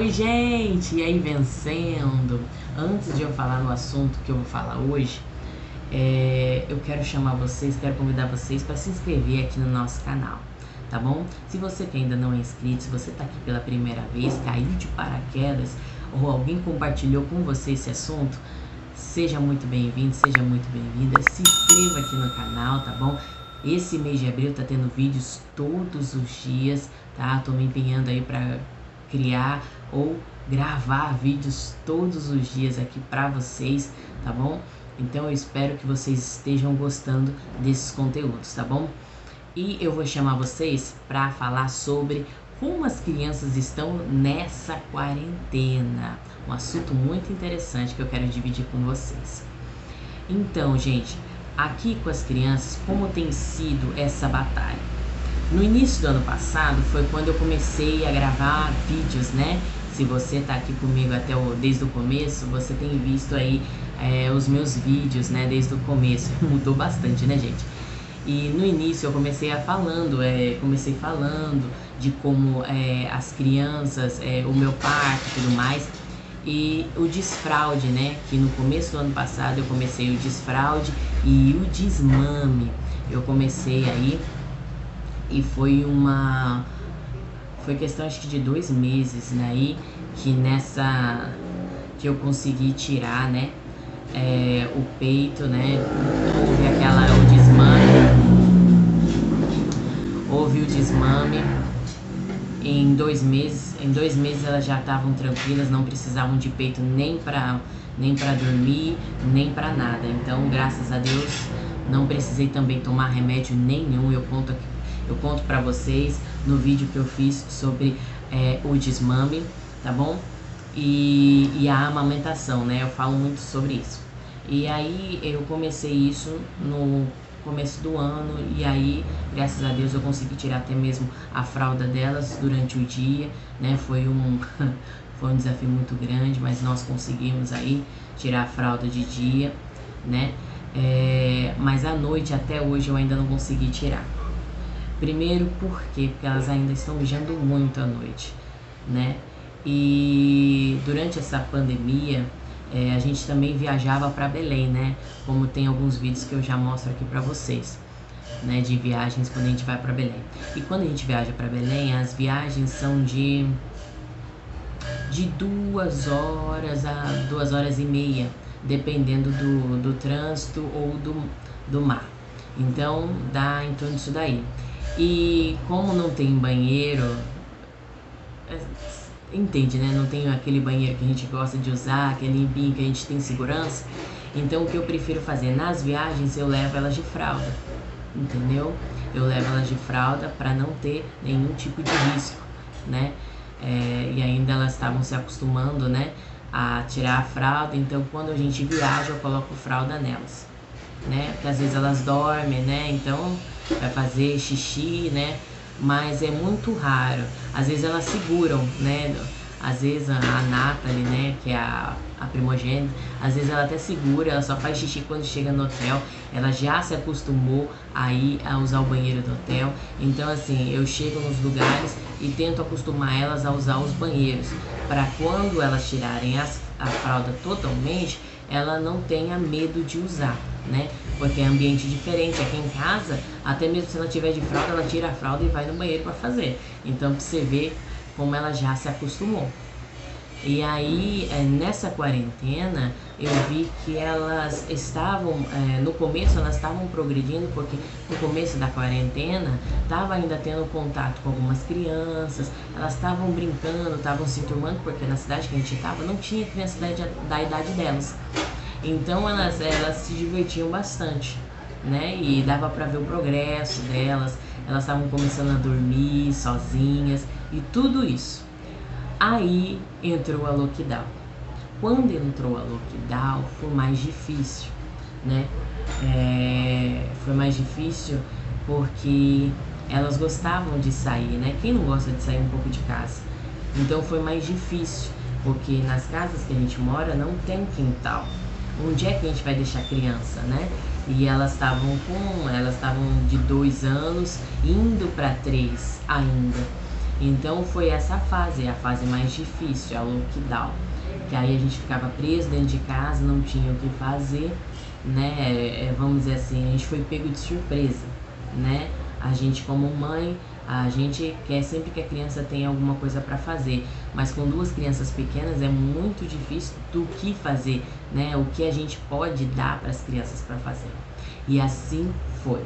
Oi, gente! E aí, vencendo? Antes de eu falar no assunto que eu vou falar hoje, eu quero chamar vocês, quero convidar vocês para se inscrever aqui no nosso canal, tá bom? Se você que ainda não é inscrito, se você está aqui pela primeira vez, caiu de paraquedas ou alguém compartilhou com você esse assunto, seja muito bem-vindo, seja muito bem-vinda. Se inscreva aqui no canal, tá bom? Esse mês de abril tá tendo vídeos todos os dias, tá? Tô me empenhando aí para criar ou gravar vídeos todos os dias aqui para vocês, tá bom? Então eu espero que vocês estejam gostando desses conteúdos, tá bom? E eu vou chamar vocês para falar sobre como as crianças estão nessa quarentena. Um assunto muito interessante que eu quero dividir com vocês. Então, gente, aqui com as crianças, como tem sido essa batalha? No início do ano passado foi quando eu comecei a gravar vídeos, né? Se você tá aqui comigo desde o começo, você tem visto aí os meus vídeos, né? Desde o começo. Mudou bastante, né, gente? E no início eu comecei falando de como as crianças, o meu parto e tudo mais. E o desfraude, né? Que no começo do ano passado eu comecei o desfraude e o desmame. Eu comecei aí e foi questão acho que de 2 meses, né? Aí que eu consegui tirar, né? O peito, né? Houve o desmame. Em 2 meses elas já estavam tranquilas, não precisavam de peito nem para dormir, nem para nada. Então, graças a Deus, não precisei também tomar remédio nenhum. Eu conto para vocês no vídeo que eu fiz sobre o desmame, tá bom? E a amamentação, né? Eu falo muito sobre isso. E aí eu comecei isso no começo do ano e aí, graças a Deus, eu consegui tirar até mesmo a fralda delas durante o dia, né? Foi um desafio muito grande, mas nós conseguimos aí tirar a fralda de dia, né? Mas à noite, até hoje, eu ainda não consegui tirar. Primeiro, por quê? Porque elas ainda estão mijando muito à noite, né? E durante essa pandemia, a gente também viajava para Belém, né? Como tem alguns vídeos que eu já mostro aqui para vocês, né? De viagens quando a gente vai para Belém. E quando a gente viaja para Belém, as viagens são de 2 horas a 2 horas e meia, dependendo do trânsito ou do mar. Então, dá em torno disso daí. E como não tem banheiro, entende, né? Não tem aquele banheiro que a gente gosta de usar, aquele limpinho que a gente tem segurança. Então, o que eu prefiro fazer nas viagens, eu levo elas de fralda, entendeu? Eu levo elas de fralda para não ter nenhum tipo de risco, né? E ainda elas estavam se acostumando, né, a tirar a fralda. Então, quando a gente viaja, eu coloco fralda nelas, né? Porque às vezes elas dormem, né? Então, vai fazer xixi, né? Mas é muito raro. Às vezes elas seguram, né? Às vezes a Nathalie, né, que é a primogênita, às vezes ela até segura, ela só faz xixi quando chega no hotel. Ela já se acostumou a usar o banheiro do hotel. Então, assim, eu chego nos lugares e tento acostumar elas a usar os banheiros, para quando elas tirarem a fralda totalmente, ela não tenha medo de usar, né? Porque é ambiente diferente. Aqui em casa, até mesmo se ela tiver de fralda, ela tira a fralda e vai no banheiro para fazer. Então, pra você ver como ela já se acostumou. E aí, nessa quarentena, eu vi que elas estavam, no começo elas estavam progredindo, porque no começo da quarentena, estava ainda tendo contato com algumas crianças, elas estavam brincando, estavam se turmando, porque na cidade que a gente estava não tinha criança da idade delas. Então, elas se divertiam bastante, né? E dava para ver o progresso delas, elas estavam começando a dormir sozinhas e tudo isso. Aí entrou a lockdown. Quando entrou a lockdown, foi mais difícil, né? Foi mais difícil porque elas gostavam de sair, né? Quem não gosta de sair um pouco de casa? Então foi mais difícil, porque nas casas que a gente mora não tem quintal. Onde é que a gente vai deixar a criança, né? E elas estavam de 2 anos, indo para 3 ainda. Então foi essa fase, a fase mais difícil, a lockdown. Que aí a gente ficava preso dentro de casa, não tinha o que fazer, né? Vamos dizer assim, a gente foi pego de surpresa, né? A gente como mãe, a gente quer sempre que a criança tenha alguma coisa para fazer, mas com duas crianças pequenas é muito difícil do que fazer, né? O que a gente pode dar para as crianças para fazer. E assim foi.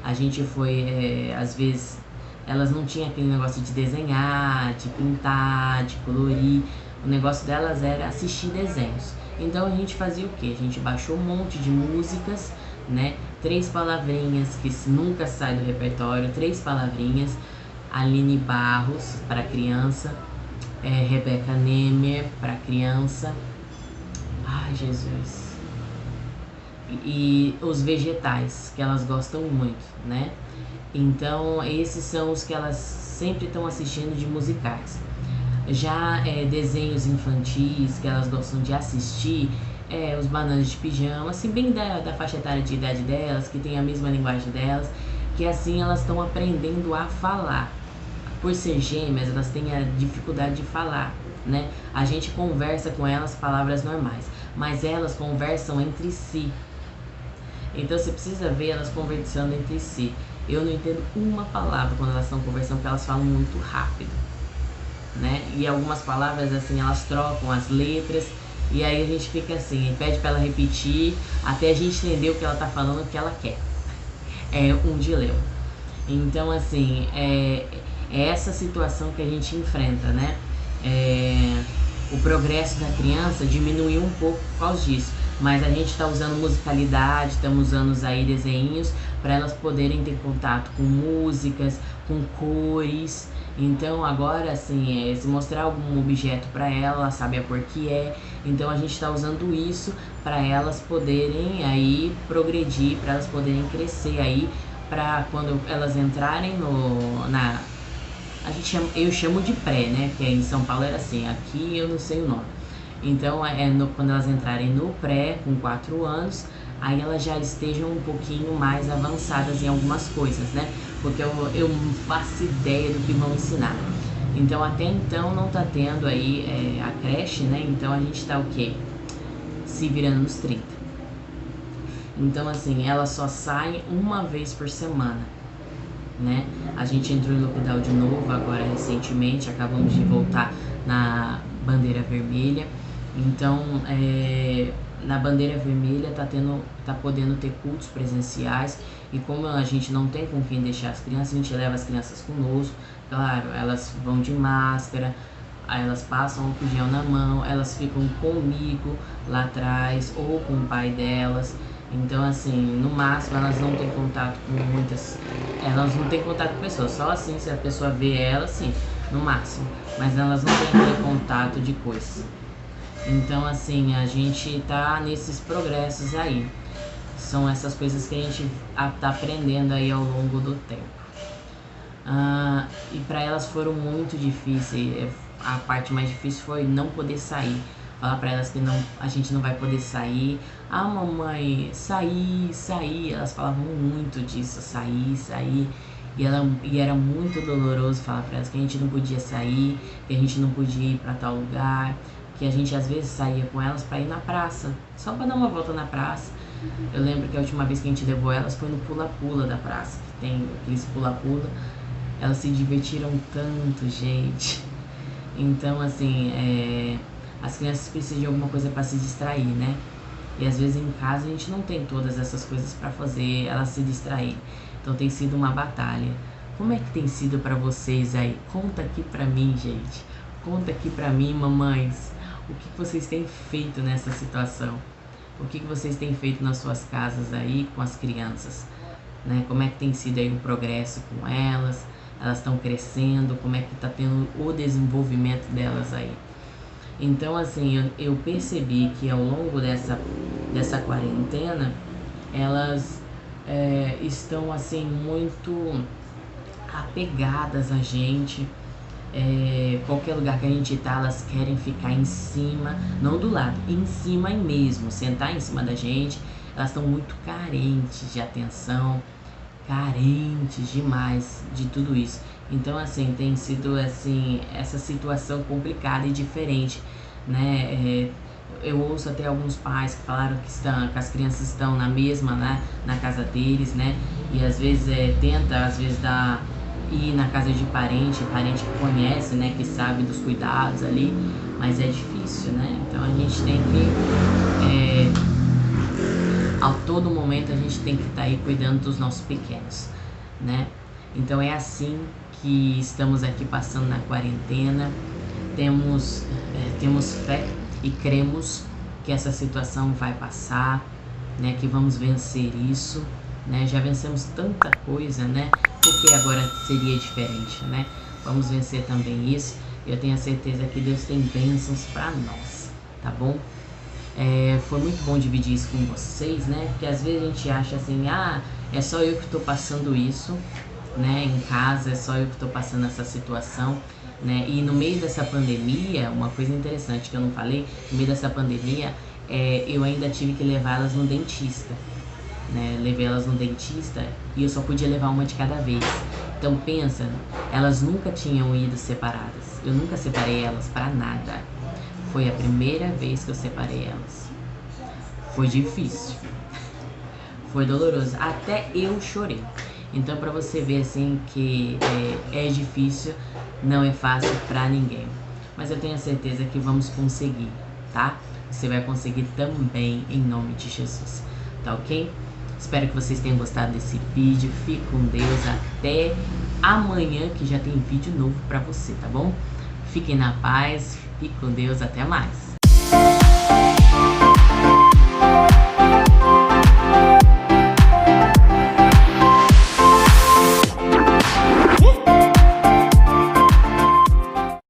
A gente foi, às vezes, elas não tinham aquele negócio de desenhar, de pintar, de colorir. O negócio delas era assistir desenhos. Então a gente fazia o quê? A gente baixou um monte de músicas, né? 3 palavrinhas que nunca sai do repertório, 3 palavrinhas. Aline Barros para criança, Rebeca Nemer para criança. Ai, Jesus. E os vegetais, que elas gostam muito, né? Então, esses são os que elas sempre estão assistindo de musicais. Já desenhos infantis que elas gostam de assistir, os Bananas de Pijama, assim, bem da faixa etária de idade delas, que tem a mesma linguagem delas, que assim elas estão aprendendo a falar. Por ser gêmeas, elas têm a dificuldade de falar, né? A gente conversa com elas palavras normais, mas elas conversam entre si. Então você precisa ver elas conversando entre si. Eu não entendo uma palavra quando elas estão conversando, porque elas falam muito rápido, né? E algumas palavras, assim, elas trocam as letras, e aí a gente fica assim, pede para ela repetir, até a gente entender o que ela tá falando, o que ela quer. É um dilema. Então, assim, é essa situação que a gente enfrenta, né? O progresso da criança diminuiu um pouco por causa disso, mas a gente está usando musicalidade, estamos usando aí desenhos para elas poderem ter contato com músicas, com cores. Então agora, assim, se mostrar algum objeto para ela sabe a cor que é. Então a gente está usando isso para elas poderem aí progredir, para elas poderem crescer aí, para quando elas entrarem eu chamo de pré, né? Que em São Paulo era assim, aqui eu não sei o nome. Então quando elas entrarem no pré com 4 anos, aí elas já estejam um pouquinho mais avançadas em algumas coisas, né? Porque eu não faço ideia do que vão ensinar. Então até então não tá tendo aí a creche, né? Então a gente tá o quê? Se virando nos 30. Então assim, ela só sai uma vez por semana, né? A gente entrou em lockdown de novo agora recentemente, acabamos de voltar na bandeira vermelha. Então na bandeira vermelha tá podendo ter cultos presenciais, e como a gente não tem com quem deixar as crianças, a gente leva as crianças conosco. Claro, elas vão de máscara, aí elas passam álcool gel na mão, elas ficam comigo lá atrás ou com o pai delas. Então assim, no máximo elas não têm contato com elas não têm contato com pessoas, só assim se a pessoa vê ela, assim, no máximo, mas elas não têm aquele contato de coisa. Então assim, a gente tá nesses progressos aí. São essas coisas que a gente tá aprendendo aí ao longo do tempo. E para elas foram muito difíceis. A parte mais difícil foi não poder sair. Falar para elas que a gente não vai poder sair. Ah, mamãe, sair. Elas falavam muito disso, sair. E era muito doloroso falar para elas que a gente não podia sair, que a gente não podia ir para tal lugar, que a gente às vezes saía com elas para ir na praça, só para dar uma volta na praça. Eu lembro que a última vez que a gente levou elas foi no pula-pula da praça, que tem aqueles pula-pula. Elas se divertiram tanto, gente. Então, assim, as crianças precisam de alguma coisa para se distrair, né? E às vezes em casa a gente não tem todas essas coisas para fazer elas se distraírem. Então tem sido uma batalha. Como é que tem sido para vocês aí? Conta aqui pra mim, gente. Conta aqui pra mim, mamães. O que vocês têm feito nessa situação? O que vocês têm feito nas suas casas aí com as crianças, né? Como é que tem sido aí o progresso com elas? Elas estão crescendo? Como é que tá tendo o desenvolvimento delas aí? Então, assim, eu percebi que ao longo dessa quarentena, elas estão, assim, muito apegadas a gente. Qualquer lugar que a gente tá, elas querem ficar em cima, não do lado, em cima mesmo, sentar em cima da gente. Elas estão muito carentes de atenção, carentes demais de tudo isso. Então, assim, tem sido, assim, essa situação complicada e diferente, né? Eu ouço até alguns pais que falaram que as crianças estão na mesma, né, na casa deles, né? E às vezes tenta, às vezes, ir na casa de parente que conhece, né, que sabe dos cuidados ali, mas é difícil, né? Então a gente tem que, a todo momento a gente tem que estar aí cuidando dos nossos pequenos, né? Então é assim que estamos aqui passando na quarentena, temos fé e cremos que essa situação vai passar, né? Que vamos vencer isso, né? Já vencemos tanta coisa, né? Porque agora seria diferente, né? Vamos vencer também isso. Eu tenho a certeza que Deus tem bênçãos para nós, tá bom? Foi muito bom dividir isso com vocês, né? Porque às vezes a gente acha assim, é só eu que estou passando isso, né? Em casa é só eu que estou passando essa situação, né? E no meio dessa pandemia, uma coisa interessante que eu não falei, no meio dessa pandemia, eu ainda tive que levá-las no dentista, né? Levei elas no dentista e eu só podia levar uma de cada vez. Então pensa, elas nunca tinham ido separadas. Eu nunca separei elas para nada. Foi a primeira vez que eu separei elas. Foi difícil. Foi doloroso. Até eu chorei. Então para você ver assim que é difícil, não é fácil para ninguém. Mas eu tenho a certeza que vamos conseguir, tá? Você vai conseguir também em nome de Jesus. Tá ok? Espero que vocês tenham gostado desse vídeo. Fique com Deus. Até amanhã que já tem vídeo novo para você, tá bom? Fiquem na paz. Fique com Deus. Até mais.